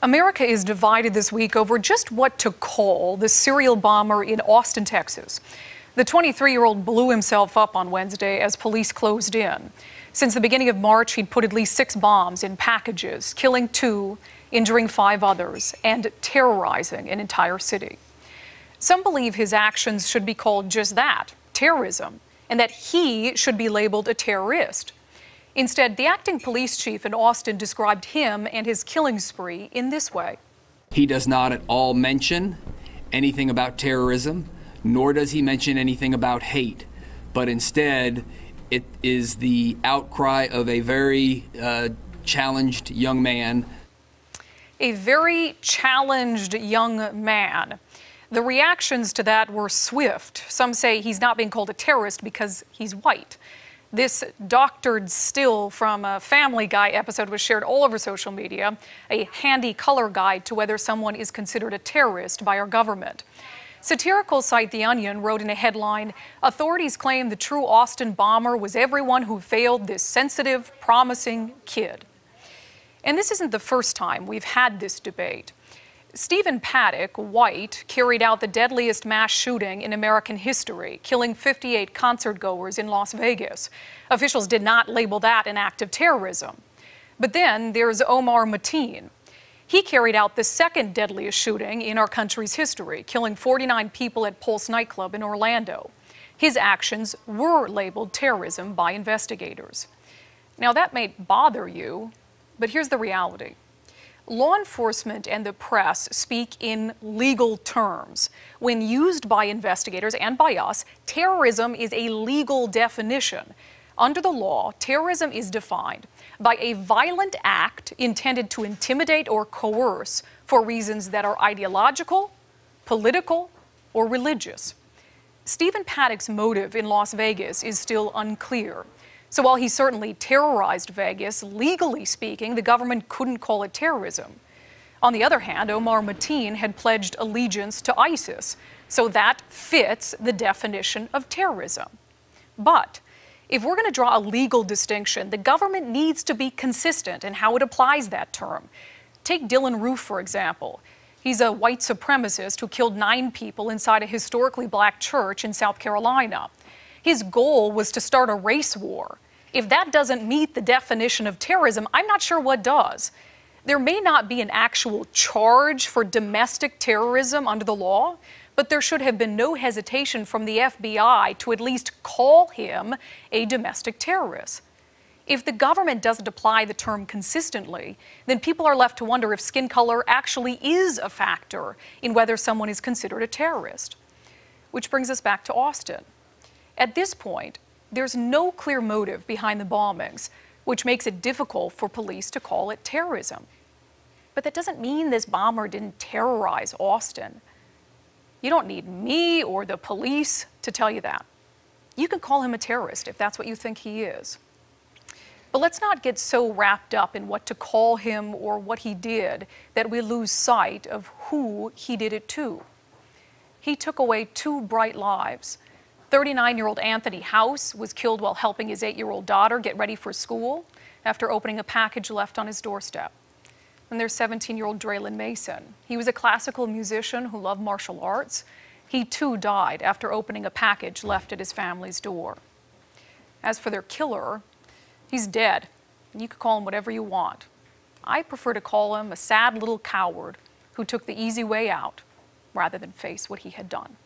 America is divided this week over just what to call the serial bomber in Austin, Texas. The 23-year-old blew himself up on Wednesday as police closed in. Since the beginning of March, he'd put at least 6 bombs in packages, killing 2, injuring 5 others, and terrorizing an entire city. Some believe his actions should be called just that, terrorism, and that he should be labeled a terrorist. Instead, the acting police chief in Austin described him and his killing spree in this way. He does not at all mention anything about terrorism, nor does he mention anything about hate, but instead it is the outcry of a very challenged young man. A very challenged young man. The reactions to that were swift. Some say he's not being called a terrorist because he's white. This doctored still from a Family Guy episode was shared all over social media, a handy color guide to whether someone is considered a terrorist by our government. Satirical site The Onion wrote in a headline, "Authorities claim the true Austin bomber was everyone who failed this sensitive, promising kid." And this isn't the first time we've had this debate. Stephen Paddock, white, carried out the deadliest mass shooting in American history, killing 58 concertgoers in Las Vegas. Officials did not label that an act of terrorism. But then there's Omar Mateen. He carried out the second deadliest shooting in our country's history, killing 49 people at Pulse nightclub in Orlando. His actions were labeled terrorism by investigators. Now that may bother you, but here's the reality. Law enforcement and the press speak in legal terms. When used by investigators and by us, terrorism is a legal definition. Under the law, terrorism is defined by a violent act intended to intimidate or coerce for reasons that are ideological, political, or religious. Stephen Paddock's motive in Las Vegas is still unclear. So while he certainly terrorized Vegas, legally speaking, the government couldn't call it terrorism. On the other hand, Omar Mateen had pledged allegiance to ISIS, so that fits the definition of terrorism. But if we're going to draw a legal distinction, the government needs to be consistent in how it applies that term. Take Dylan Roof, for example. He's a white supremacist who killed 9 people inside a historically black church in South Carolina. His goal was to start a race war. If that doesn't meet the definition of terrorism, I'm not sure what does. There may not be an actual charge for domestic terrorism under the law, but there should have been no hesitation from the FBI to at least call him a domestic terrorist. If the government doesn't apply the term consistently, then people are left to wonder if skin color actually is a factor in whether someone is considered a terrorist. Which brings us back to Austin. At this point, there's no clear motive behind the bombings, which makes it difficult for police to call it terrorism. But that doesn't mean this bomber didn't terrorize Austin. You don't need me or the police to tell you that. You can call him a terrorist if that's what you think he is. But let's not get so wrapped up in what to call him or what he did that we lose sight of who he did it to. He took away 2 bright lives. 39-year-old Anthony House was killed while helping his 8-year-old daughter get ready for school after opening a package left on his doorstep. And there's 17-year-old Draylon Mason. He was a classical musician who loved martial arts. He too died after opening a package left at his family's door. As for their killer, he's dead, and you can call him whatever you want. I prefer to call him a sad little coward who took the easy way out rather than face what he had done.